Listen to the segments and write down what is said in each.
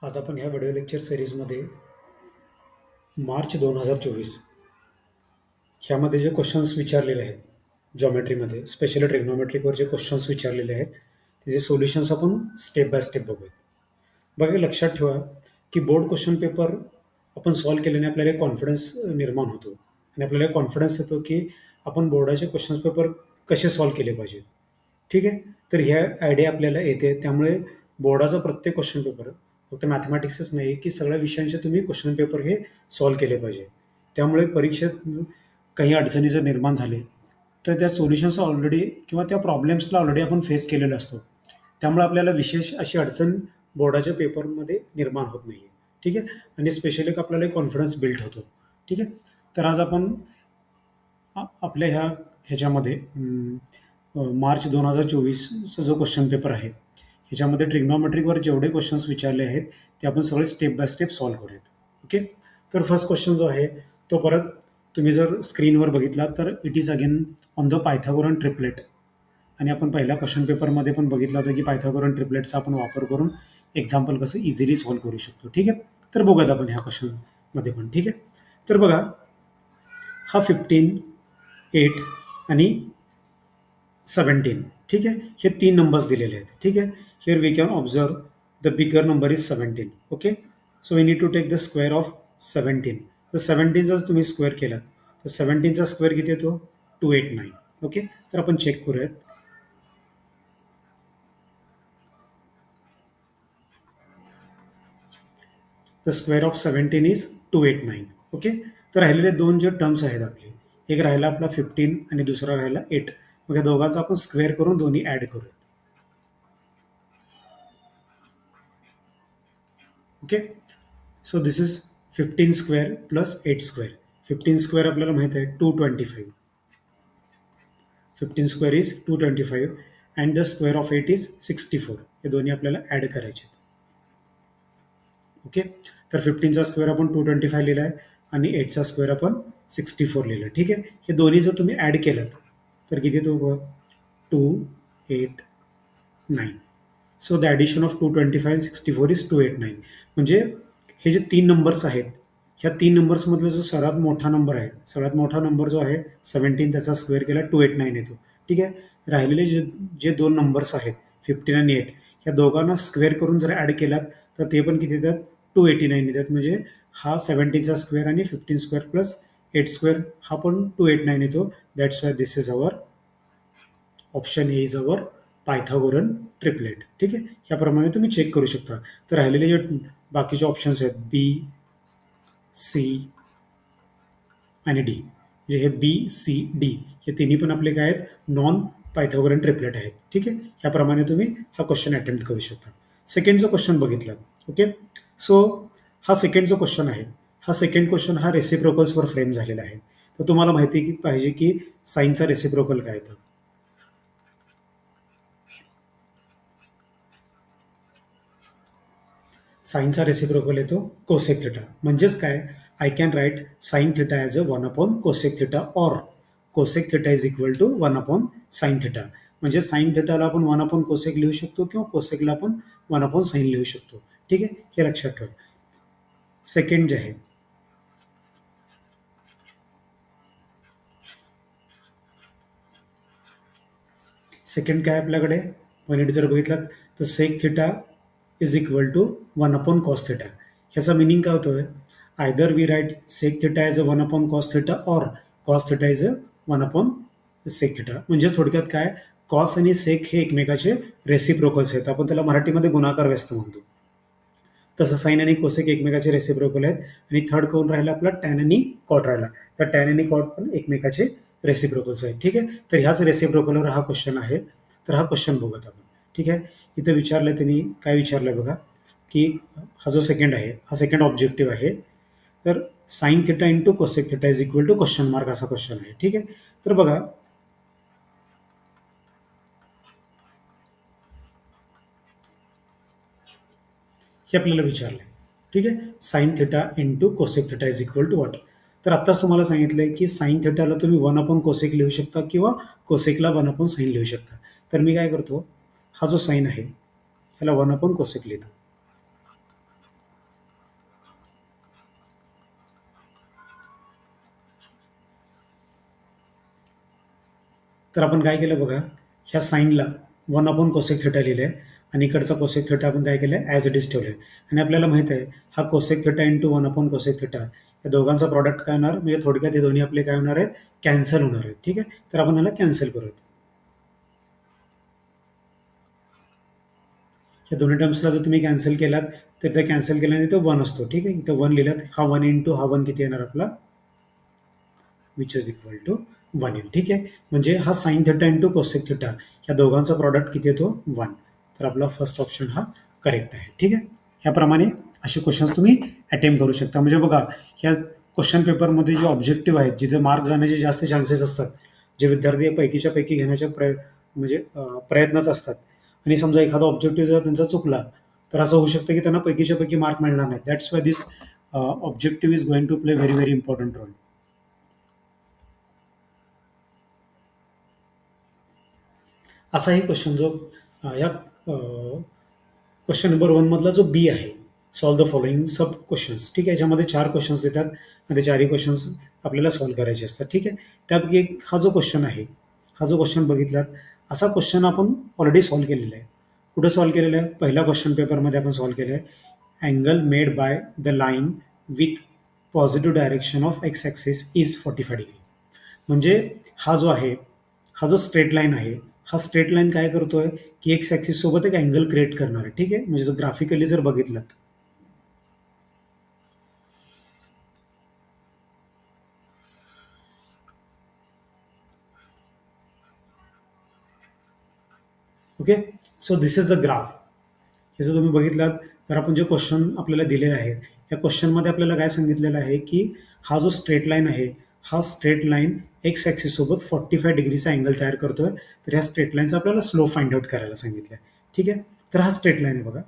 आज आपण ह्या व्हिडिओ लेक्चर सिरीजमध्ये मार्च 2024 ह्यामध्ये जे क्वेश्चन्स विचारलेले आहेत जॉमेट्रीमध्ये स्पेशली ट्रिग्नोमेट्रिकवर जे क्वेश्चन्स विचारलेले आहेत त्याचे सोल्युशन्स आपण स्टेप बाय स्टेप बघूया. बघा, लक्षात ठेवा की बोर्ड क्वेश्चन पेपर आपण सॉल्व्ह केल्याने आपल्याला कॉन्फिडन्स निर्माण होतो आणि आपल्याला कॉन्फिडन्स येतो की आपण बोर्डाचे क्वेश्चन पेपर कसे सॉल्व्ह केले पाहिजेत. ठीक आहे, तर ह्या आयडिया आपल्याला येते. त्यामुळे बोर्डाचा प्रत्येक क्वेश्चन पेपर फक्त मॅथमॅटिक्सच नाही की सगळ्या विषयांचे तुम्ही क्वेश्चन पेपर हे सॉल्व्ह केले पाहिजे. त्यामुळे परीक्षेत काही अडचणी जर निर्माण झाले तर त्या सोल्युशन्स ऑलरेडी किंवा त्या प्रॉब्लेम्सला ऑलरेडी आपण फेस केलेला असतो. त्यामुळे आपल्याला विशेष अशी अडचण बोर्डाच्या पेपरमध्ये निर्माण होत नाही. ठीक आहे, आणि स्पेशली आपल्याला कॉन्फिडन्स बिल्ड होतो. ठीक आहे, तर आज आपण आपल्या ह्याच्यामध्ये मार्च 2024चा जो क्वेश्चन पेपर आहे ह्याच्यामध्ये ट्रिग्नोमेट्रिकवर जेवढे क्वेश्चन्स विचारले आहेत ते आपण सगळे स्टेप बाय स्टेप सॉल्व्ह करूयात. ओके, तर फर्स्ट क्वेश्चन जो आहे तो परत तुम्ही जर स्क्रीनवर बघितला तर it is again on the Pythagorean triplet. आणि आपण पहिल्या क्वेश्चन पेपरमध्ये पण बघितलं होतं की पायथागोरन ट्रिपलेटचा आपण वापर करून एक्झाम्पल कसं इझिली सॉल्व्ह करू शकतो. ठीक आहे, तर बघूयात आपण ह्या क्वेश्चनमध्ये पण. ठीक आहे, तर बघा, हा 15, 8 आणि 17. ठीक आहे, हे 3 नंबर्स दिलेले आहेत. ठीक आहे, here we can observe the bigger number is 17. Okay, so we need to take the square of 17. तर 17चा तुम्ही स्क्वेअर केला तर 17चा स्क्वेअर किती येतो? 289. ओके, तर आपण चेक करूयात. The square of 17 is 289. Okay, तर राहिलेले दोन जे टर्म्स आहेत आपले, एक राहिला आपला 15 आणि दुसरा राहिला 8. मग या दोघांचा आपण स्क्वेअर करून दोन्ही ॲड करूयात. Okay, so this is 15 square plus 8 square. 15 square आपल्याला माहित आहे 225. 15 square is 225 and the square of 8 is 64. हे दोन्ही आपल्याला ॲड करायचे आहेत. ओके, तर 15चा स्क्वेअर आपण 225 लिहिला आहे आणि 8चा स्क्वेअर आपण 64 लिहिलं. ठीक आहे, हे दोन्ही जर तुम्ही ॲड केलं तर किती येतो? 289. So the addition of 225 and 64 is 289. म्हणजे हे जे 3 नंबर्स आहेत ह्या 3 नंबर्समधला जो सर्वात मोठा नंबर आहे, सगळ्यात मोठा नंबर जो आहे 17, त्याचा स्क्वेअर केला 289 येतो. ठीक आहे, राहिलेले जे दोन नंबर्स आहेत 15 आणि 8 ह्या दोघांना स्क्वेअर करून जर ॲड केलात तर ते पण किती येतात? 289 येतात. म्हणजे हा 17चा स्क्वेअर आणि 15 स्क्वेअर प्लस 8 स्क्वेअर हा पण 289 येतो. That's why this is our option A is our Pythagorean triplet. ठीक आहे, ह्याप्रमाणे तुम्ही चेक करू शकता. तर राहिलेले जे बाकीचे ऑप्शन्स आहेत बी, सी आणि डी, म्हणजे हे बी, सी, डी हे तिन्ही पण आपले काय आहेत? नॉन पायथागोरन ट्रिपलेट आहेत. ठीक आहे, ह्याप्रमाणे तुम्ही हा क्वेश्चन अटेम्प्ट करू शकता. सेकंड जो क्वेश्चन बघितला. ओके, सो हा सेकंड जो क्वेश्चन आहे हा सेकंड क्वेश्चन हा रेसिप्रोकल्सवर फ्रेम झालेला आहे. तर तुम्हाला माहिती पाहिजे की साईनचा रेसिप्रोकल काय येतं. साईनचा रेसिप्रोकल येतो कोसेक थिटा. म्हणजेच काय? I can write sine theta as a 1 cosec theta or cosec theta is equal to 1 sine theta. म्हणजे साईन थिटाला आपण 1 कोसेक लिहू शकतो किंवा कोसेकला आपण 1 साईन लिहू शकतो. ठीक आहे, हे लक्षात ठेवा. सेकंड जे आहे सेकंड काय आपल्याकडे पॉईंट जर बघितलात तर sec theta is equal to 1 cos theta. ह्याचा मिनिंग काय होतोय? Either we write sec theta as a 1 cos theta or cos theta is a 1 sec theta. म्हणजे थोडक्यात काय, कॉस आणि सेक हे एकमेकाचे रेसिप्रोकल्स आहेत. आपण त्याला मराठीमध्ये गुणाकार व्यस्त म्हणतो. तसं साईन आणि कोसेक एकमेकाचे रेसिप्रोकल आहेत. आणि थर्ड कोण राहिला आपला? टॅन आणि कॉट राहिला. तर टॅन आणि कॉट पण एकमेकाचे रेसिप्रोकल्स आहेत. ठीक आहे, तर ह्याच रेसिप्रोकलवर हा क्वेश्चन आहे. तर हा क्वेश्चन बघूयात आपण. ठीक आहे, इथं विचारलं त्यांनी, काय विचारलंय बघा, की हा जो सेकंड आहे हा सेकंड ऑब्जेक्टिव्ह आहे. तर sine theta into cosec theta is equal to question mark असा क्वेश्चन आहे. ठीक आहे, तर बघा, हे आपल्याला विचारलंय. ठीक आहे, sine theta into cosec theta is equal to what. तर आत्ताच तुम्हाला सांगितलंय की साईन थिटाला तुम्ही 1 कोसेक लिहू शकता किंवा कोसेकला 1 साईन लिहू शकता. तर मी काय करतो, हा जो साईन आहे ह्याला 1 कोसेक लिहितो. तर आपण काय केलं बघा, ह्या साईनला 1 कोसेक थिटा लिहिलं आहे आणि इकडचा कोसेक थिटा आपण काय केलं आहे, ॲज इट इज ठेवलं आहे. आणि आपल्याला माहित आहे हा cosec theta into 1 cosec theta या दोघांचा प्रॉडक्ट काय होणार, म्हणजे थोडक्यात हे दोन्ही आपले काय होणार आहेत, कॅन्सल होणार आहेत. ठीक आहे, तर आपण याला कॅन्सल करूयात. या दोन्ही टर्म्सला जर तुम्ही कॅन्सल केलात तर ते कॅन्सल केल्याने इथं 1 असतो. ठीक आहे, इथं 1 लिहिलात, हा 1 इंटू हा 1 किती येणार आपला, विच इज इक्वल टू 1 येईल. ठीक आहे, म्हणजे हा sine theta into cosec theta या दोघांचा प्रॉडक्ट किती येतो, 1. तर आपला फर्स्ट ऑप्शन हा करेक्ट आहे. ठीक आहे, ह्याप्रमाणे असे क्वेश्चन्स तुम्ही अटेम्प्ट करू शकता. म्हणजे बघा, ह्या क्वेश्चन पेपरमध्ये जे ऑब्जेक्टिव्ह आहेत, जिथे मार्क जाण्याचे जास्त चान्सेस असतात, जे विद्यार्थी पैकीच्या पैकी घेण्याच्या म्हणजे प्रयत्नात असतात, आणि समजा एखादा ऑब्जेक्टिव्ह जर त्यांचा चुकला तर असं होऊ शकतं की त्यांना पैकीच्या पैकी मार्क मिळणार नाही. That's why this objective is going to play very very important role. असाही क्वेश्चन जो या क्वेश्चन नंबर 1 मधला जो बी आहे, solve the following sub questions. ठीक आहे, याच्यामध्ये 4 क्वेश्चन्स देतात आणि ते 4ही क्वेश्चन्स आपल्याला सॉल्व करायचे असतात. ठीक आहे, त्यापैकी एक हा जो क्वेश्चन आहे, हा जो क्वेश्चन बघितलात, असा क्वेश्चन आपण ऑलरेडी सॉल्व केलेला आहे. कुठे सॉल्व केलेला आहे, पहिल्या क्वेश्चन पेपरमध्ये आपण सॉल्व केलं आहे. Angle made by the line with positive direction of x axis is 45 degree. म्हणजे हा जो आहे, हा जो स्ट्रेट लाईन आहे, हा स्ट्रेट लाईन काय करतोय की एक्स ॲक्सिस सोबत एक अँगल क्रिएट करणार आहे. ठीक आहे, म्हणजे जर ग्राफिकली जर बघितलं okay. So this is the graph. हे जर तुम्ही बघितलात तर आपण जे क्वेश्चन आपल्याला दिलेलं आहे, या क्वेश्चनमध्ये आपल्याला काय सांगितलेलं आहे की हा जो स्ट्रेट लाईन आहे, हा स्ट्रेट लाईन एक्स ॲक्सिस सोबत 45 डिग्रीचा अँगल तयार करतोय. तर ह्या स्ट्रेट लाईनचा आपल्याला स्लोप फाइंड आउट करायला सांगितलं आहे. ठीक आहे, तर हा स्ट्रेट लाईन आहे बघा.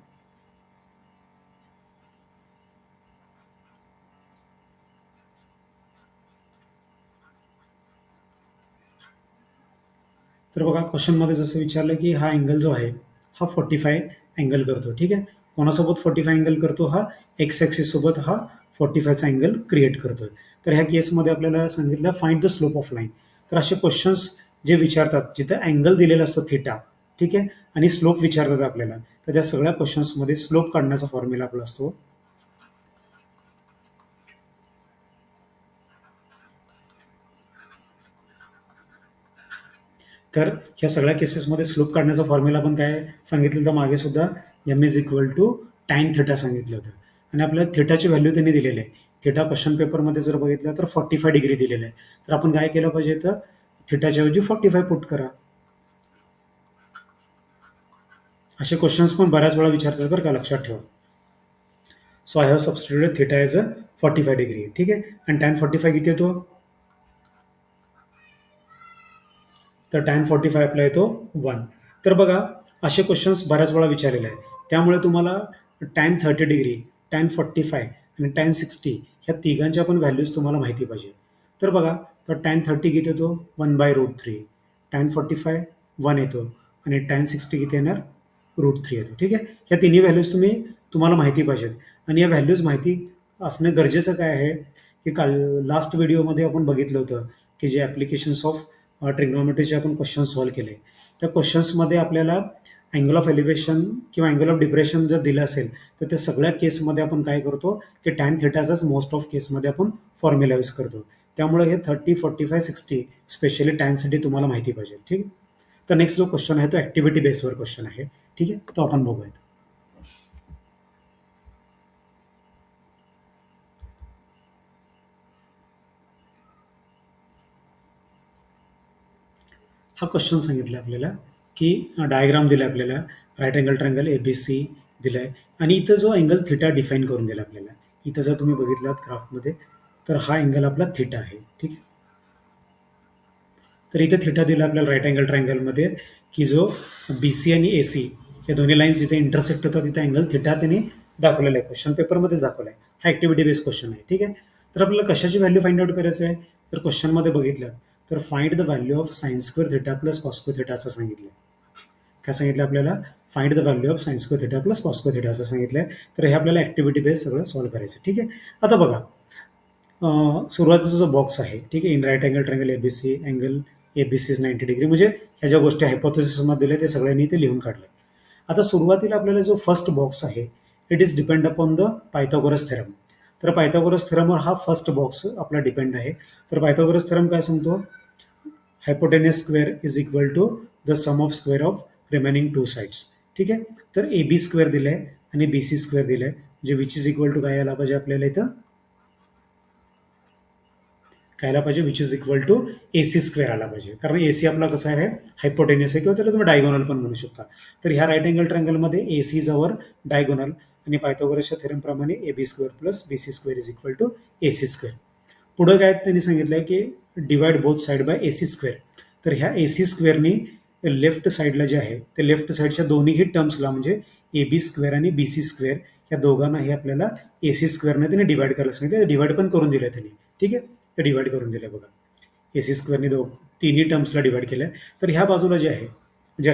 तर बघा, क्वेश्चनमध्ये जसं विचारलं की हा अँगल जो आहे हा 45 अँगल करतो. ठीक आहे, कोणासोबत 45 अँगल करतो, हा एक्स ॲक्सिस सोबत हा 45चा अँगल क्रिएट करतोय. तर ह्या केसमध्ये आपल्याला सांगितलं find the slope of line. तर असे क्वेश्चन्स जे विचारतात जिथे अँगल दिलेला असतो थिटा, ठीक आहे, आणि स्लोप विचारतात आपल्याला, तर त्या सगळ्या क्वेश्चन्समध्ये स्लोप काढण्याचा फॉर्म्युला आपला असतो. तर ह्या सगळ्या केसेसमध्ये स्लोप काढण्याचा फॉर्म्युला आपण काय सांगितलं होतं मागे सुद्धा, M is equal to tan theta सांगितलं होतं. आणि आपल्याला थिटाची व्हॅल्यू त्यांनी दिलेली आहे. थिटा क्वेश्चन पेपरमध्ये जर बघितलं तर 45 डिग्री दिलेलं आहे. तर आपण काय केलं पाहिजे, तर थिटाच्या ऐवजी 45 पुट करा. असे क्वेश्चन्स पण बऱ्याच वेळा विचारतात बरं का, लक्षात ठेवा. So I have substituted theta as a 45 degree. ठीक आहे, आणि टॅन 45 किती येतो, तर टॅन 45 आपला येतो 1. तर बघा, असे क्वेश्चन्स बऱ्याच वेळा विचारलेले आहेत. त्यामुळे तुम्हाला टॅन 30 डिग्री, टॅन 45 आणि टॅन 60 ह्या तिघांच्या पण व्हॅल्यूज तुम्हाला माहिती पाहिजे. तर बघा, तर टॅन 30 किती येतो, 1/√3. टॅन 45 1 येतो आणि टॅन 60 किती येणार, √3 येतो. ठीक आहे, ह्या तिन्ही व्हॅल्यूज तुम्हाला माहिती पाहिजेत. आणि या व्हॅल्यूज माहिती असणं गरजेचं काय आहे की काल लास्ट व्हिडिओमध्ये आपण बघितलं होतं की जे ॲप्लिकेशन्स ऑफ ट्रिग्नॉमेट्रीचे आपण क्वेश्चन सॉल्व्ह केले. त्या क्वेश्चन्समध्ये आपल्याला अँगल ऑफ एलिव्हेशन किंवा अँगल ऑफ डिप्रेशन जर दिलं असेल तर त्या सगळ्या केसमध्ये आपण काय करतो की टॅन थिटाचाच मोस्ट ऑफ केसमध्ये आपण फॉर्म्युला यूज करतो. त्यामुळे हे 30, 45, 60 स्पेशली टॅनसाठी तुम्हाला माहिती पाहिजे. ठीक आहे, तर नेक्स्ट जो क्वेश्चन आहे तो ॲक्टिव्हिटी बेसवर क्वेश्चन आहे. ठीक आहे, तो आपण बघूयात. हा क्वेश्चन सांगितला आपल्याला की डायग्राम दिला आपल्याला, राईट अँगल ट्रायंगल ABC दिलाय आणि इथं जो अँगल थिटा डिफाईन करून दिला आपल्याला. इथं जर तुम्ही बघितलात ग्राफमध्ये तर हा अँगल आपला थिटा आहे. ठीक आहे, तर इथे थिटा दिला आपल्याला राईट अँगल ट्रायंगलमध्ये की जो BC आणि AC या दोन्ही लाईन्स जिथे इंटरसेक्ट होतात तिथे अँगल थिटा त्यांनी दाखवलेला आहे, क्वेश्चन पेपरमध्ये दाखवला आहे. हा ॲक्टिव्हिटी बेस्ड क्वेश्चन आहे. ठीक आहे, तर आपल्याला कशाची व्हॅल्यू फाइंड आउट करायचं आहे, तर क्वेश्चनमध्ये बघितलं तर find the value of sine square theta plus cos square theta असं सांगितलं. काय सांगितलं आपल्याला, find the value of sine square theta plus cos square theta असं सांगितलंय. तर हे आपल्याला ॲक्टिव्हिटी बेस सगळं सॉल्व्ह करायचं. ठीक आहे, आता बघा, सुरुवातीचा जो बॉक्स आहे, ठीक आहे, in right angle triangle ABC angle A B C is 90 degree, म्हणजे ह्या ज्या गोष्टी हायपोथेसिसमध्ये दिल्या ते सगळ्यांनी ते लिहून काढलं. आता सुरुवातीला आपल्याला जो फर्स्ट बॉक्स आहे it is depend upon the Pythagoras theorem. तर पायथागोरस थेरमवर हा फर्स्ट बॉक्स आपला डिपेंड आहे. तर पायथागोरस थेरम काय सांगतो, hypotenuse square is equal to the sum of square of remaining two sides. ठीक आहे. तर ए बी स्क्वेअर दिलाय आणि बी सी स्क्वेअर दिलाय, म्हणजे विच इज इक्वल टू काय यायला पाहिजे आपल्याला इथं, काय आला पाहिजे, which is equal to A C square आला पाहिजे. कारण ए सी आपला कसा आहे, हायपोटेनियस आहे, किंवा त्याला तुम्ही डायगोनल पण म्हणू शकता. तर ह्या राईट अँगल ट्रायंगलमध्ये A C is our diagonal, आणि पायथागोरसच्या थेरमप्रमाणे A B square plus B C square is equal to A C square. पुढं काय त्यांनी सांगितलंय की divide both side by A C square. तर ह्या ए सी स्क्वेअरनी लेफ्ट साईडला जे आहे ते लेफ्ट साईडच्या दोन्हीही टर्म्सला, म्हणजे ए बी स्क्वेअर आणि बी सी स्क्वेअर या दोघांनाही आपल्याला ए सी स्क्वेअरने त्यांनी डिवाइड करायला सांगितलं. डिवाइड पण करून दिलं त्यांनी. ठीक आहे. ते डिवाइड करून दिलं बघा, ए सी स्क्वेअरने तिन्ही टर्म्सला डिवाइड केलं. तर ह्या बाजूला जे आहे म्हणजे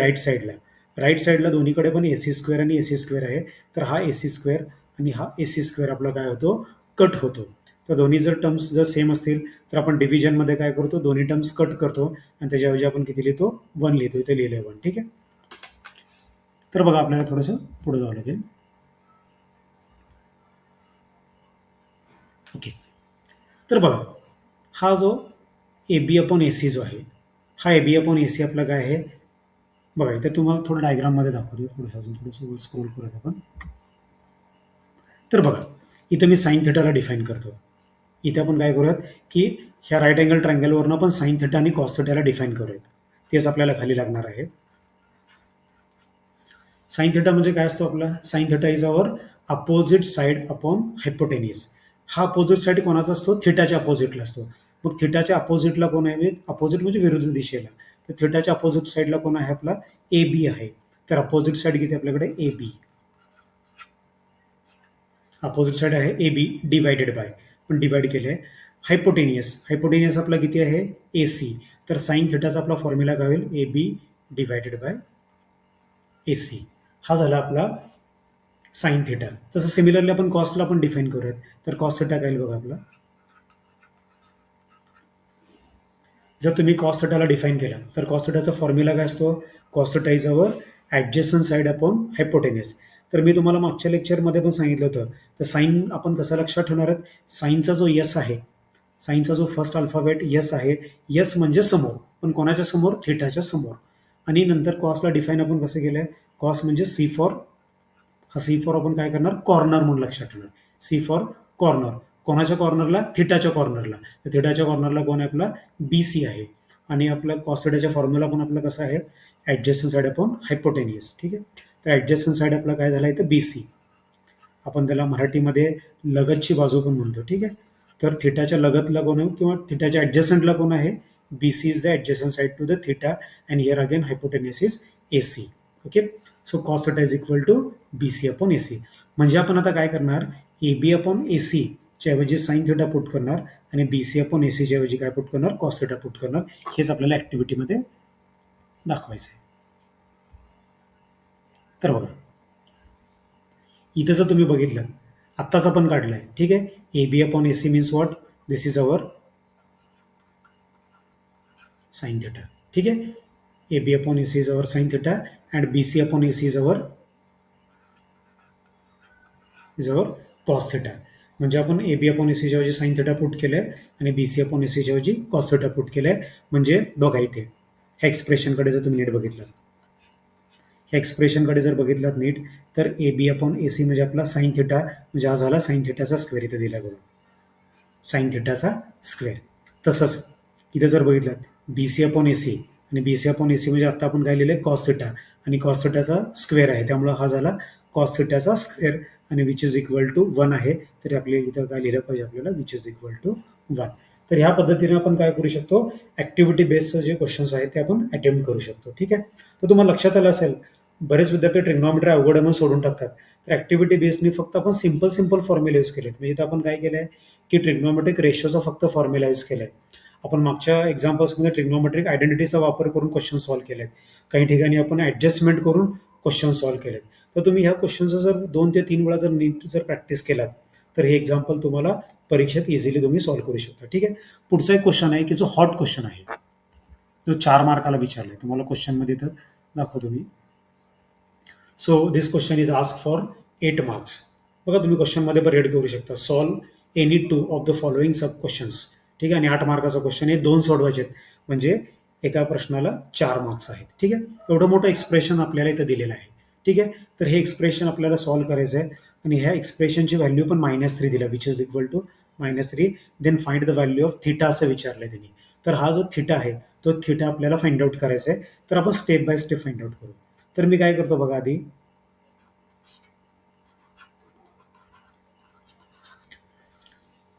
राईट साईडला दोन्हीकडे पण ए सी स्क्वेअर आणि ए सी स्क्वेअर आहे. तर हा ए सी स्क्वेअर आणि हा ए सी स्क्वेअर आपला काय होतो, कट होतो. तर दोन्ही जर टर्म्स जर सेम असतील तर आपण डिव्हिजनमध्ये काय करतो, दोन्ही टर्म्स कट करतो आणि त्याच्याऐवजी आपण किती लिहितो, 1 लिहितो. इथे लिहिलंय 1. ठीक आहे. तर बघा आपल्याला थोडंसं पुढे जावं लागेल. ओके. तर बघा हा जो ए बी अपॉन ए सी जो आहे, हा ए बी अपॉन ए सी आपला काय आहे बघा. इथे तुम्हाला थोडं डायग्राममध्ये दाखवतो, थोडंसं अजून थोडंसं स्क्रोल करत आपण. तर बघा इथं मी साईन थिटाला डिफाईन करतो. इथे आपण काय करूयात की ह्या राईट अँगल ट्रायंगलवरनं आपण साईन थिटा आणि कॉस थिटाला डिफाईन करूयात. तेच आपल्याला खाली लागणार आहे. साईन थिटा म्हणजे काय असतो आपला, sine theta is our opposite side upon hypotenuse. हा अपोजिट साईड कोणाचा असतो, थिटाच्या अपोजिटला असतो. मग थिटाच्या अपोजिटला कोण आहे, अपोजिट म्हणजे विरुद्ध दिशेला. तर थिटाच्या अपोजिट साईडला कोण आहे आपला, ए बी आहे. तर अपोजिट साईड किती आपल्याकडे, ए बी. अपोजिट साईड आहे ए बी डिवायडेड बाय, पण डिवाइड केलं आहे. हायपोटेनियस आपला किती आहे, ए सी. तर साईन थिटाचा आपला फॉर्म्युला काय होईल, A B divided by A C. हा झाला आपला साईन थिटा. तसं सिमिलरली आपण कॉस्टला पण डिफाईन करूयात. तर कॉस थिटा काय बघा आपला, जर तुम्ही कॉस थिटाला डिफाईन केला तर कॉस थिटाचा फॉर्म्युला काय असतो, cos theta is our adjacent side upon hypotenuse. तर मी तुम्हाला मागच्या लेक्चरमध्ये पण सांगितलं होतं. तर साईन आपण कसा लक्षात ठेवणार आहोत, साईनचा जो यस आहे, साईनचा जो फर्स्ट अल्फाबेट यस आहे, यस म्हणजे समोर, पण कोणाच्या समोर, थिटाच्या समोर. आणि नंतर कॉसला डिफाईन आपण कसं केलं आहे, कॉस म्हणजे सी फॉर, हा सी फॉर आपण काय करणार, कॉर्नर म्हणून लक्षात ठेवणार. C for corner. कोणाच्या कॉर्नरला, थिटाच्या कॉर्नरला. तर थिटाच्या कॉर्नरला कोण आहे आपला, बी सी आहे. आणि आपला कॉस थिटाच्या फॉर्म्युला पण आपला कसा आहे, ॲडजस्टंट साईड अपॉन हायपोटेनियस. ठीक आहे. तर ॲडजस्टंट साईड आपला काय झाला इथं, बी सी. आपण त्याला मराठीमध्ये लगतची बाजू पण म्हणतो. ठीक आहे. तर थिटाच्या लगतला कोण आहे, किंवा थिटाच्या ॲडजस्टंटला कोण आहे, B C is the adjacent side to the theta and here again hypotenuse is A C. Okay. So cos theta is equal to B C upon A C. म्हणजे आपण आता काय करणार, ए बी अपॉन ए सी च्या ऐवजी sine theta put करणार आणि बी C upon A C च्या ऐवजी काय पुट करणार, कॉस थिटा पुट करणार. हेच आपल्याला ॲक्टिव्हिटीमध्ये दाखवायचं आहे. तर बघा इथं जर तुम्ही बघितलं, आत्ताच आपण काढलाय. ठीक आहे. A B upon A C means what, this is our sine theta. ठीक आहे. A B upon A C is our sine theta and B C upon A C is our cos theta. म्हणजे आपण ए B upon ए सीच्या ऐवजी sine theta put केलंय आणि बी C upon ए सीच्या ऐवजी कॉस थिटा पुट केलंय. म्हणजे बघा इथे ह्या एक्सप्रेशनकडे जर तुम्ही नीट बघितलं, ह्या एक्सप्रेशनकडे जर बघितलात नीट, तर ए बी अपॉन ए सी म्हणजे आपला साईन थिटा, म्हणजे हा झाला साईन थिटाचा स्क्वेअर. इथे दिला बघा, साईन थिटाचा स्क्वेअर. तसंच इथे जर बघितलं, बी सी अपॉन ए सी आणि बी सी अपॉन ए सी म्हणजे आता आपण काय लिहिलंय, कॉस थिटा, आणि कॉस थिटाचा स्क्वेअर आहे, त्यामुळे हा झाला कॉस थिटाचा स्क्वेअर आणि विच इज इक्वल टू 1 आहे. तरी आपल्या इथं काय लिहिलं पाहिजे आपल्याला, विच इज इक्वल टू 1. तर ह्या पद्धतीने आपण काय करू शकतो, ॲक्टिव्हिटी बेस्ड जे क्वेश्चन्स आहेत ते आपण अटेम्प्ट करू शकतो. ठीक आहे. तर तुम्हाला लक्षात आलं असेल, बरेच विद्यार्थी ट्रिग्नॉमेट्री अवघड म्हणून सोडून टाकतात. तर ॲक्टिव्हिटी बेस्डनी फक्त आपण सिंपल फॉर्म्युला यूज केलेत. म्हणजे इथं आपण काय केलं आहे की ट्रिग्नॉमेट्रिक रेशोचा फक्त फॉर्म्युला यूज केला आहे. आपण मागच्या एक्झाम्पल्समध्ये ट्रिग्नॉमेट्रिक आयडेंटिटीचा वापर करून क्वेश्चन सॉल्व्ह केले आहेत. काही ठिकाणी आपण ॲडजस्टमेंट करून क्वेश्चन सॉल्व्ह केलेत. तर तुम्ही ह्या क्वेश्चनचं जर 2 ते 3 वेळा जर नीट जर प्रॅक्टिस केलात तर हे एक्झाम्पल तुम्हाला परीक्षेत इझिली तुम्ही सॉल्व्ह करू शकता. ठीक आहे. पुढचा एक क्वेश्चन आहे की जो हॉट क्वेश्चन आहे. जो 4 मार्काला विचारला आहे. तुम्हाला क्वेश्चनमध्ये तर दाखवतो मी. So this question is ask for 8 marks. बघा तुम्ही क्वेश्चनमध्ये पण रेड करू शकता. Solve any two of the following sub questions. ठीक आहे, आणि 8 मार्काचा क्वेश्चन आहे, 2 सोडवायचे आहेत. म्हणजे एका प्रश्नाला 4 मार्क्स आहेत. ठीक आहे, एवढं मोठं एक्सप्रेशन आपल्याला इथं दिलेलं आहे. ठीक आहे, तर हे एक्सप्रेशन आपल्याला सॉल्व्ह करायचं आहे आणि ह्या एक्सप्रेशनची व्हॅल्यू पण -3 दिला, which is equal to -3. Then find the value of theta असं विचारलंय त्यांनी. तर हा जो थिटा आहे तो थिटा आपल्याला फाइंड आउट करायचा आहे. तर आपण step by step find out करू. तर मी काय करतो बघा, आधी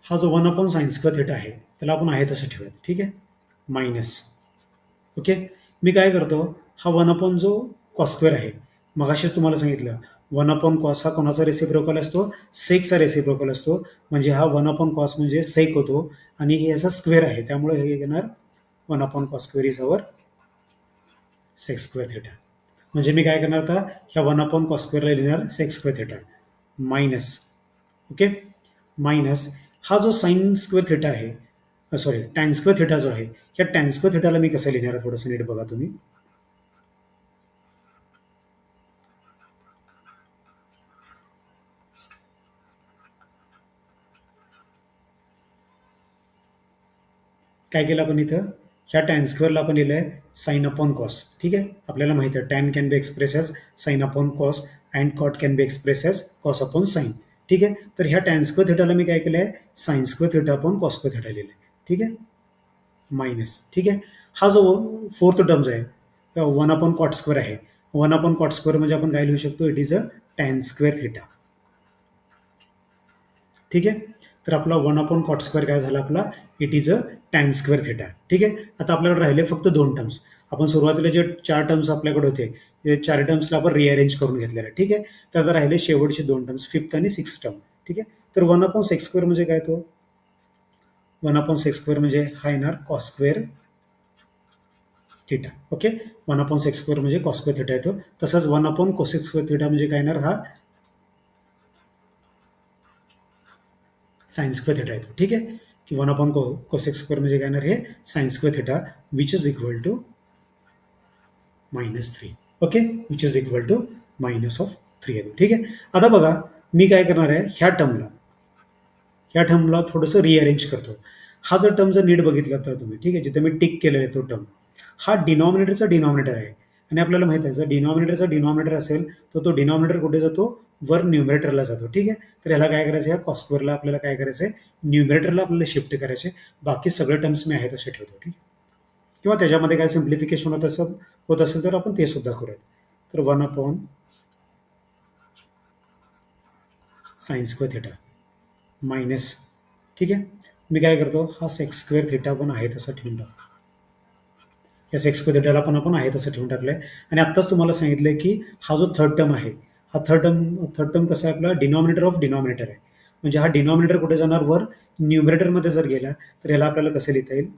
हा जो 1/sin² थिटा आहे त्याला आपण आहे तसं ठेवूयात. ठीक आहे, मायनस. ओके, मी काय करतो, हा 1 जो कॉस² आहे, मगाशीच तुम्हाला सांगितलं 1/cos हा कोणाचा रेसिप्रोकल असतो, सेकचा रेसिप्रोकल असतो. म्हणजे हा 1/cos म्हणजे सेक होतो आणि हे याचा स्क्वेअर आहे, त्यामुळे हे येणार 1/cos² is our sec² theta. म्हणजे मी काय करणार आता, ह्या 1/cos² ला लिहिणार sec² theta minus. Okay, minus हा जो sin² थिटा आहे, सॉरी tan² थिटा जो आहे, ह्या tan² थिटाला मी कसं लिहिणार आहे थोडंसं नीट बघा तुम्ही. काय केलं आपण इथं, ह्या tan² आपण लिहिलं आहे sin/cos. ठीक आहे, आपल्याला माहिती आहे tan can be express as sin/cos and cot can be express as cos/sin. ठीक आहे, तर ह्या tan² थिटाला मी काय केलं आहे, sin² theta upon cos² theta लिहिलं आहे. ठीक आहे, मायनस. ठीक आहे, हा जो फोर्थ टर्म्स आहे 1/cot² आहे. 1/cot² म्हणजे आपण काय लिहू शकतो, it is a tan² theta. ठीक आहे, तर आपला 1/cot² काय झाला आपला, it is a tan² theta. ठीक आहे, आता आपल्याकडे राहिले फक्त 2 टर्म्स. आपण सुरुवातीला जे 4 टर्म्स आपल्याकडे होते ते 4 टर्म्सला आपण रिअरेंज करून घेतलेलं आहे. ठीक आहे, तर आता राहिले शेवटचे 2 टर्म्स, 5th आणि 6th टर्म. ठीक आहे, तर 1/sec² म्हणजे काय, तो 1/sec² म्हणजे हा येणार cos² थिटा. ओके, 1/sec² म्हणजे cos² थिटा येतो. तसंच 1/cosec² थिटा म्हणजे काय येणार, हा sin² थिटा येतो. ठीक आहे, की 1/cosec² म्हणजे काय येणार, हे sin² theta which is equal to -3. Okay, which is equal to -3 येतो. ठीक आहे, आता बघा मी काय करणार आहे, ह्या टर्मला थोडंसं रिअरेंज करतो. हा जर टर्म जर नीट बघितला तर तुम्ही, ठीक आहे, जिथे मी टिक केलेला आहे तो टर्म, हा डिनॉमिनेटरचा डिनॉमिनेटर आहे. आणि आपल्याला माहित आहे, जर डिनॉमिनेटरचा डिनॉमिनेटर असेल तर तो डिनॉमिनेटर कुठे जातो, वर न्यूमरेटरला जातो. ठीक आहे, तर याला काय करायचं, ह्या cos² आपल्याला काय करायचं आहे, न्यूमरेटरला आपल्याला शिफ्ट करायचे. बाकी सगळे टर्म्स मी आहे तसे ठेवतो. ठीक आहे, किंवा त्याच्यामध्ये काय सिम्प्लिफिकेशन होत असेल तर आपण ते सुद्धा करूयात. तर 1/sin² थिटा मायनस. ठीक आहे, मी काय करतो, हा sec² थिटा पण आहे तसा ठेवून टाकतो. या sec² थिटाला पण आपण आहे तसं ठेवून टाकलंय. आणि आत्ताच तुम्हाला सांगितलंय की हा जो थर्ड टर्म आहे, हा थर्ड टर्म कसा आहे, आपला डिनॉमिनेटर ऑफ डिनॉमिनेटर आहे. म्हणजे हा डिनॉमिनेटर कुठे जाणार, वर न्यूमरेटरमध्ये जर गेला तर याला आपल्याला कसं लिहिता येईल,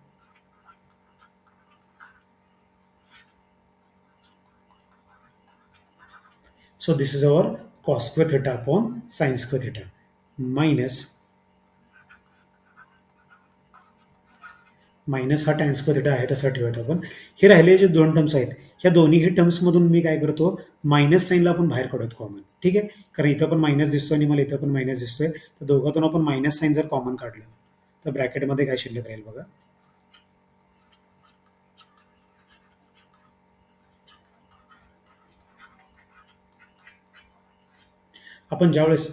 so this is our cos² theta upon sin² theta minus हा tan² थिटा आहे तसा ठेवत आपण. हे राहिले जे 2 टर्म्स आहेत, ह्या दोन्ही टर्म्समधून मी काय करतो, मायनस साईनला आपण बाहेर काढतो कॉमन. ठीक आहे, कारण इथं पण मायनस दिसतोय आणि मला इथं पण मायनस दिसतोय, तर दोघातून आपण मायनस साईन जर कॉमन काढलं तर ब्रॅकेटमध्ये काय शिल्लक राहील बघा, आपण ज्यावेळेस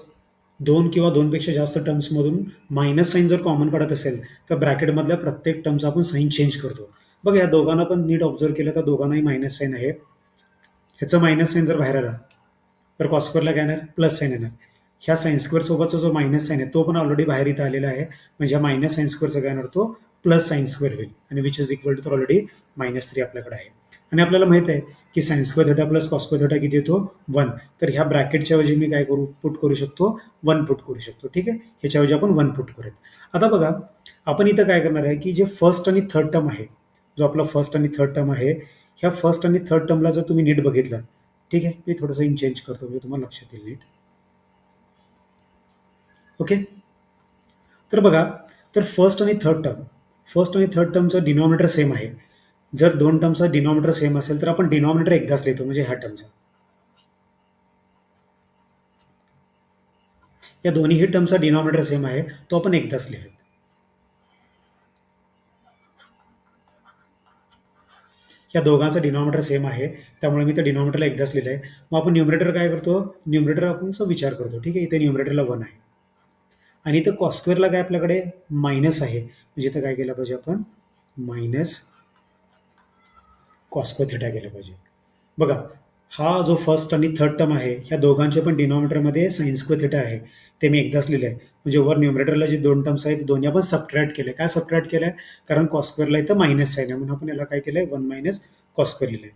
2 किंवा 2 पेक्षा जास्त टर्म्समधून मायनस साईन जर कॉमन काढत असेल तर ब्रॅकेटमधल्या प्रत्येक टर्मचा आपण साईन चेंज करतो. बघा या दोघांना पण नीट ऑब्झर्व केलं तर दोघांनाही मायनस साईन आहे. ह्याचं मायनस साईन जर बाहेर आला तर cos² काय येणार, प्लस साईन येणार. ह्या sin² सोबतचा जो मायनस साईन आहे तो पण ऑलरेडी बाहेर इथं आलेला आहे. म्हणजे -sin² काय येणार, तो +sin² होईल आणि which is equal to already -3 आपल्याकडे आहे. आणि आपल्याला माहित आहे की sin² theta plus cos² theta किती येतो, 1. तर ह्या ब्रॅकेटच्या ऐवजी मी काय पुट करू शकतो, 1 पुट करू शकतो. ठीक आहे, ह्याच्या ऐवजी आपण 1 पुट करूयात. आता बघा आपण इथं काय करणार आहे, की जे फर्स्ट आणि थर्ड टर्म आहे, जो आपला फर्स्ट आणि थर्ड टर्म आहे, ह्या फर्स्ट आणि थर्ड टर्मला जर तुम्ही नीट बघितलं, ठीक आहे, मी थोडंसं इन चेंज करतो म्हणजे तुम्हाला लक्षात येईल नीट. ओके, तर बघा, तर फर्स्ट आणि थर्ड टर्मचं डिनॉमिनेटर सेम आहे. जर दोन टर्मचा डिनॉमिनेटर सेम असेल तर आपण डिनॉमिनेटर एकदाच लिहितो, म्हणजे ह्या टर्मचा. या दोन्हीही टर्मचा डिनॉमिनेटर सेम आहे, तो आपण एकदाच लिहितो. या दोघांचा डिनॉमिनेटर सेम आहे, त्यामुळे मी त्या डिनॉमिनेटरला एकदाच लिहिलं आहे. मग आपण न्यूमरेटर काय करतो, न्यूमरेटर आपण विचार करतो. ठीक आहे, इथे न्यूमरेटरला 1 आहे आणि इथं कॉस स्क्वेअरला काय आपल्याकडे मायनस आहे, म्हणजे इथं काय केलं पाहिजे आपण मायनस कॉस स्क्वेअर थिटा केलं पाहिजे. बघा, हा जो फर्स्ट आणि थर्ड टर्म आहे, ह्या दोघांच्या पण डिनॉमिनेटरमध्ये साइन स्क्वेअर थिटा आहे, ते मी एकदाच लिहिलं आहे. म्हणजे वर न्यूमरेटरला जे दोन टर्म्स आहेत, दोन्ही आपण सबट्रॅक्ट केले. काय सबट्रॅक्ट केलंय, कारण कॉस स्क्वेअरला इथं मायनस साईन आहे, म्हणून आपण याला काय केलंय 1 मायनस कॉस स्क्वेअर लिहिलंय.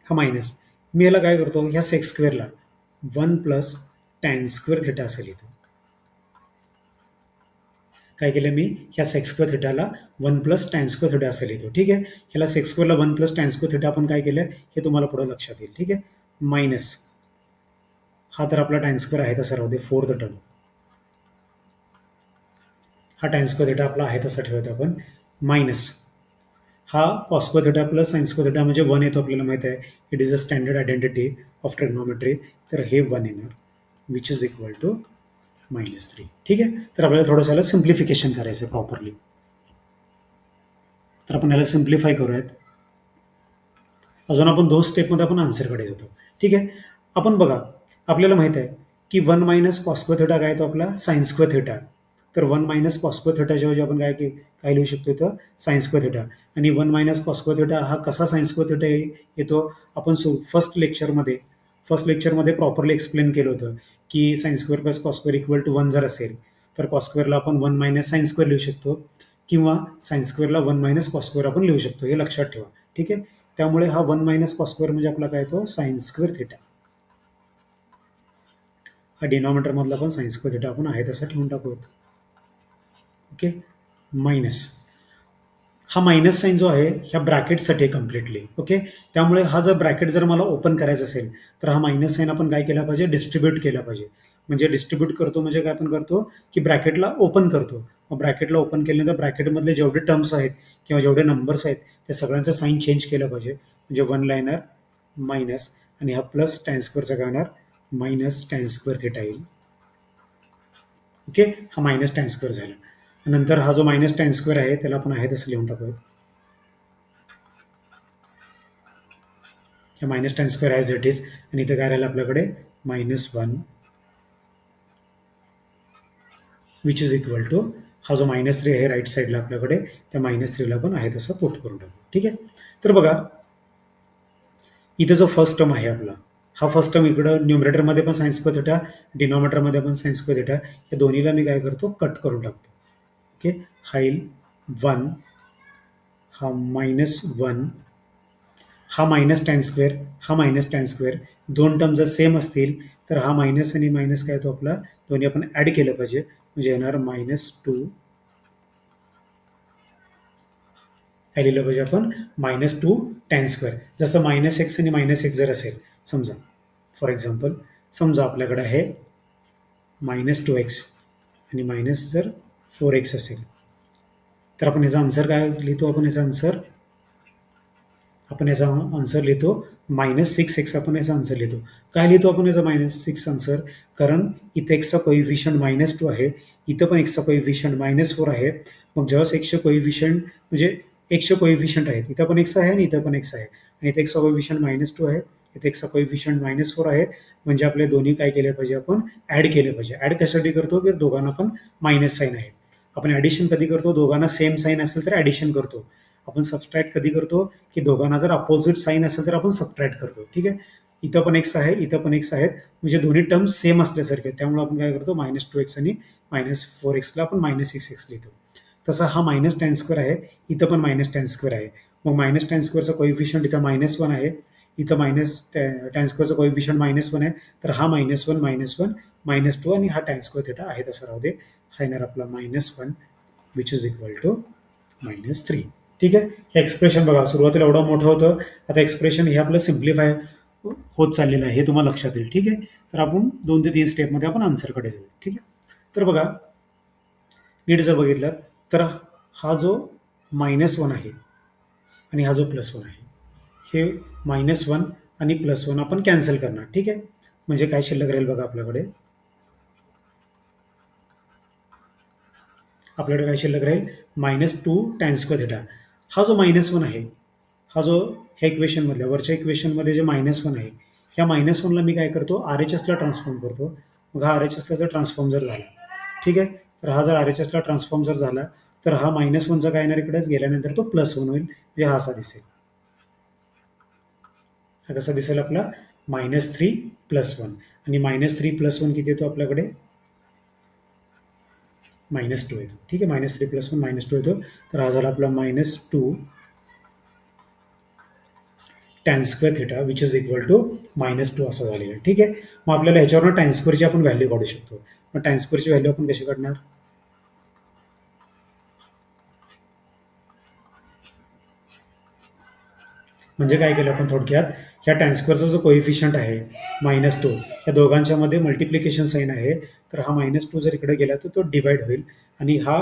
हा मायनस मी याला काय करतो, ह्या सेक्स स्क्वेअरला 1 प्लस टॅन स्क्वेअर थिटा असं लिहितो. काय केलं मी, ह्या सेक्स स्क्वेअर थिटाला 1 प्लस टॅन स्क्वेअर थिटा असं लिहितो. ठीक आहे, ह्याला सेक्स स्क्वेअरला 1 प्लस टॅन स्क्वेअर थिटा आपण काय केलं हे तुम्हाला पुढे लक्षात येईल. ठीक आहे, मायनस हा तर आपला टॅन स्क्वेअर आहे तसा राहू दे, फोर्थ टर्म हा टॅन स्क्वेअर थिटा आपला आहे तसा ठेवतो आपण, मायनस हा cos square theta plus sine square theta म्हणजे 1 येतो, आपल्याला माहिती आहे. It is a standard identity of trigonometry. तर हे 1 येणार, विच इज इक्वल टू -3. ठीक आहे, तर आपल्याला थोडंसं याला सिम्प्लिफिकेशन करायचं आहे प्रॉपरली. तर आपण याला सिम्प्लिफाय करूयात. अजून आपण 2 स्टेपमध्ये आपण आन्सरकडे जातो. ठीक आहे, आपण बघा, आपल्याला माहित आहे की 1 मायनस कॉस स्क्वेअर थिटा काय येतो आपला साइन स्क्वेअर थिटा. तर 1 मायनस कॉस स्क्वेअर थिटाच्या ऐवजी आपण काय लिहू शकतो इथं साइन स्क्वेअर थिटा. आणि 1 मायनस कॉस स्क्वेअर थिटा हा कसा साइन स्क्वेअर थिटा येतो, आपण फर्स्ट लेक्चरमध्ये प्रॉपरली एक्सप्लेन केलं होतं की sine square plus cos square equal to 1 जर असेल तर कॉस स्क्वेअरला आपण 1 मायनस साइन स्क्वेअर लिहू शकतो, किंवा साइन स्क्वेअरला 1 मायनस कॉस स्क्वेअर आपण लिहू शकतो, हे लक्षात ठेवा. ठीक आहे, त्यामुळे हा 1 मायनस कॉस स्क्वेअर म्हणजे आपला काय येतो साइन स्क्वेअर थिटा. हा डिनॉमिनेटर मधला पण साइन स्क्वेअर थिटा आपण आहे तसा ठेवून टाकूयात. ओके, मायनस हा मायनस साईन जो आहे ह्या ब्रॅकेटसाठी कम्प्लिटली. ओके, त्यामुळे हा जर ब्रॅकेट जर मला ओपन करायचा असेल तर हा मायनस साईन आपण काय केला पाहिजे, डिस्ट्रीब्यूट केला पाहिजे. म्हणजे डिस्ट्रीब्यूट करतो म्हणजे काय आपण करतो की ब्रॅकेटला ओपन करतो. मग ब्रॅकेटला ओपन केल्यानंतर ब्रॅकेटमधले जेवढे टर्म्स आहेत किंवा जेवढे नंबर्स आहेत त्या सगळ्यांचं साईन चेंज केलं पाहिजे. म्हणजे 1 येणार मायनस आणि हा प्लस टॅन स्क्वेअरचा काय होणार मायनस टॅन स्क्वेअर थिटा येईल. ओके, हा मायनस टॅन स्क्वेअर झाला. नंतर हा जो मायनस टॅन स्क्वेअर आहे त्याला आपण आहे तसं लिहून टाकूया. या minus tan square as it is, आणि इथं काय राहिलं आपल्याकडे -1 विच इज इक्वल टू हा जो -3 आहे राईट साईडला आपल्याकडे, त्या -3ला पण आहे तसं पुट करून टाकू. ठीक आहे, तर बघा इथं जो फर्स्ट टर्म आहे आपला, हा फर्स्ट टर्म इकडं न्यूमरेटरमध्ये पण साइन स्क्वेअर थिटा, डिनॉमिनेटरमध्ये पण साइन स्क्वेअर थिटा, या दोन्हीला मी काय करतो कट करून टाकतो. ओके, हा येईल 1, हा -1, हा मायनस टॅन स्क्वेअर, हा मायनस टॅन स्क्वेअर, दोन टर्म जर सेम असतील तर हा मायनस आणि मायनस काय येतो आपला दोन्ही आपण ॲड केलं पाहिजे, म्हणजे येणार -2. काय लिहिलं पाहिजे आपण -2 टॅन स्क्वेअर. जसं -x आणि -x जर असेल, समजा फॉर एक्झाम्पल समजा आपल्याकडे आहे -2x आणि मायनस जर 4x असेल तर आपण याचा आन्सर काय लिहितो, आपण याचा आन्सर लिहितो -6x. आपण याचा आन्सर लिहितो. काय लिहितो आपण याचा -6 आन्सर, कारण इथे एक्सचा कोइफिशियंट -2 आहे, इथं पण एक्सचा कोइफिशियंट -4 आहे. मग ज्यावेळेस एक्सचे कोइफिशियंट म्हणजे एक्सचे कोइफिशियंट आहेत, इथं पण एक्स आहे आणि इथं पण एक्स आहे, आणि इथे एक्सचा कोइफिशियंट -2 आहे, इथे एक्सचा कोइफिशियंट -4 आहे. म्हणजे आपले दोन्ही काय केले पाहिजे, आपण ॲड केले पाहिजे. ॲड कशासाठी करतो की दोघांना पण मायनस साईन आहे. आपण ॲडिशन कधी करतो, दोघांना सेम साईन असेल तर ॲडिशन करतो. आपण सबस्ट्रॅक्ट कधी करतो की दोघांना जर अपोजिट साईन असेल तर आपण सबट्रॅक्ट करतो. ठीक आहे, इथं पण एक्स आहे, इथं पण एक्स आहेत, म्हणजे दोन्ही टर्म्स सेम असल्यासारखे, त्यामुळे आपण काय करतो -2x आणि -4xला आपण -6x लिहितो. तसा हा मायनस टॅन स्क्वेअर आहे, इथं पण मायनस टॅन स्क्वेअर आहे. मग मायनस टॅन स्क्वेअरचा कोइफिशियंट इथं -1 आहे, इथं मायनस टॅन स्क्वेअरचा कोइफिशियंट -1 आहे. तर हा -1, -2 आणि हा टॅन स्क्वेअर थिटा आहे तसा राहू दे. हा येणार आपला -1 विच इज इक्वल टू -3. ठीक आहे, हे एक्सप्रेशन बघा सुरुवातीला एवढं मोठं होतं, आता एक्सप्रेशन हे आपलं सिम्प्लिफाय होत चाललेलं आहे, हे तुम्हाला लक्षात येईल. ठीक आहे, तर आपण 2 ते 3 स्टेपमध्ये आपण आन्सरकडे जाऊ. ठीक आहे, तर बघा नीट जर बघितलं तर हा जो -1 आहे आणि हा जो +1 आहे, हे -1 आणि +1 आपण कॅन्सल करणार. ठीक आहे. म्हणजे काय शिल्लक राहील बघा आपल्याकडे. आपल्याकडे काय शिल्लक राहील, -2 tan² θ. हा जो -1 आहे, हा जो ह्या इक्वेशनमधल्या वरच्या इक्वेशनमध्ये जे -1 आहे, ह्या -1ला मी काय करतो, RHSला ट्रान्सफॉर्म करतो. मग हा RHSला जर ट्रान्सफॉर्म जर झाला, ठीक आहे, तर हा जर RHSला ट्रान्सफॉर्म जर झाला, तर हा -1चा काय येणार इकडेच गेल्यानंतर तो +1 होईल, म्हणजे हा असा दिसेल. हा कसा दिसेल आपला, -3 +1 आणि -3 +1 किती येतो आपल्याकडे, -2 येतो. ठीक आहे, -3 +1 -2 येतो. तर हा झाला आपला -2 tan² θ which is equal to -2 असं झालेलं आहे. ठीक आहे. मग आपल्याला ह्याच्यावरून tan² आपण व्हॅल्यू काढू शकतो. मग tan² व्हॅल्यू आपण कशी काढणार, म्हणजे काय केलं आपण थोडक्यात, ह्या tan² जो कोइफिशियंट आहे -2, या दोघांच्या मध्ये मल्टिप्लिकेशन साईन आहे, तर हा -2 जर इकडे गेला तर तो डिवाइड होईल आणि हा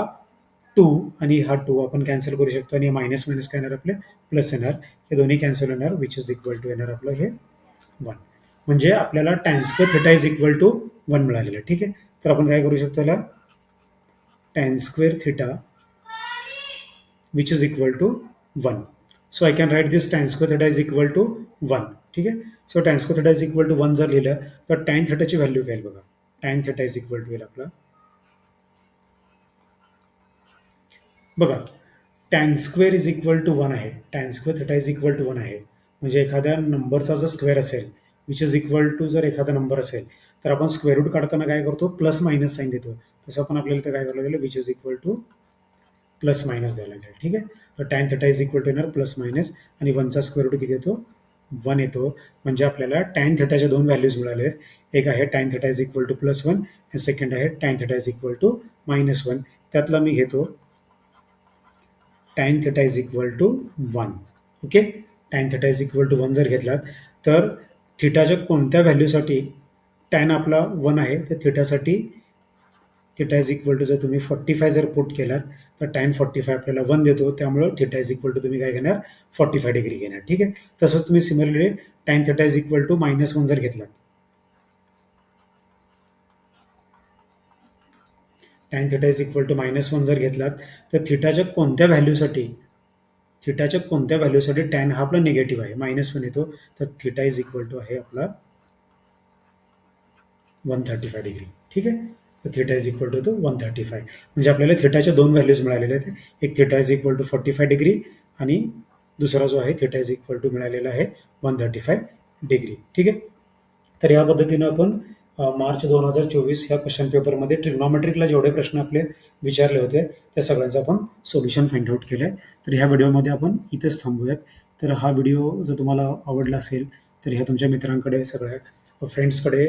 2 आणि हा 2 आपण कॅन्सल करू शकतो आणि मायनस मायनस काय येणार आपले प्लस येणार. हे दोन्ही कॅन्सल होणार विच इज इक्वल टू येणार आपलं हे 1. म्हणजे आपल्याला tan² θ इज इक्वल टू 1 मिळालेलं आहे. ठीक आहे. तर आपण काय करू शकतो याला, tan² θ which is equal to 1. So I can write this tan² θ is equal to 1. ठीक आहे. So tan² θ is equal to 1 जर लिहिलं तर tan θ ची व्हॅल्यू काय येईल बघा. tan θ is equal to येईल आपला बघा, tan² इज इक्वल टू 1 आहे. tan² θ इज इक्वल टू 1 आहे. म्हणजे एखाद्या नंबरचा जर स्क्वेअर असेल विच इज इक्वल टू, जर एखादा नंबर असेल तर आपण स्क्वेअर रूट काढताना काय करतो, प्लस मायनस साईन देतो. तसं आपण आपल्याला इथं काय करायला गेलं, which is equal two plus minus द्यायला लागेल. ठीक आहे. तर tan θ इज इक्वल टू येणार प्लस मायनस आणि 1चा स्क्वेअर रूट किती येतो, 1 येतो. म्हणजे आपल्याला tan θ च्या दोन व्हॅल्यूज मिळाले आहेत. एक आहे tan θ इज इक्वल टू +1 आणि सेकंड आहे tan θ इज इक्वल टू -1. त्यातला मी घेतो tan θ is equal to 1. Okay. tan θ is equal to 1 जर घेतलात तर थिटाच्या कोणत्या व्हॅल्यूसाठी tan आपला 1 आहे, तर थिटासाठी थिटा इज इक्वल टू जर तुम्ही 45 जर पुट केलात तर tan 45 आपल्याला 1 देतो. त्यामुळे थिटा इज इक्वल टू तुम्ही काय घेणार, 45 डिग्री घेणार. ठीक आहे. तसंच तुम्ही similarly tan θ is equal to -1 जर घेतलात, tan θ इज इक्वल टू -1 जर घेतलात तर थिटाच्या कोणत्या व्हॅल्यूसाठी tan हा आपला निगेटिव्ह आहे, -1 येतो. तर थिटा इज इक्वल टू आहे आपला 135 डिग्री. ठीक आहे. तर थिटा इज इक्वल टू 135. म्हणजे आपल्याला थिटाच्या दोन व्हॅल्यूज मिळालेल्या आहेत. एक theta is equal to 45 degree आणि दुसरा जो आहे थिटा इज इक्वल टू मिळालेला आहे 135 डिग्री. ठीक आहे. तर या पद्धतीनं आपण मार्च 2024 ह्या क्वेश्चन पेपरमध्ये ट्रिग्नॉमेट्रिकला जेवढे प्रश्न आपले विचारले होते त्या सगळ्यांचं आपण सोल्युशन फाइंड आउट केलं आहे. तर ह्या व्हिडिओमध्ये आपण इथेच थांबूयात. तर हा व्हिडिओ जर तुम्हाला आवडला असेल तर ह्या तुमच्या मित्रांकडे, सगळ्या फ्रेंड्सकडे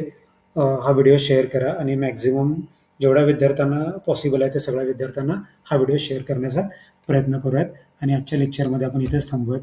हा व्हिडिओ शेअर करा आणि मॅक्झिमम जेवढ्या विद्यार्थ्यांना पॉसिबल आहे त्या सगळ्या विद्यार्थ्यांना हा व्हिडिओ शेअर करण्याचा प्रयत्न करूयात आणि आजच्या लेक्चरमध्ये आपण इथेच थांबूयात.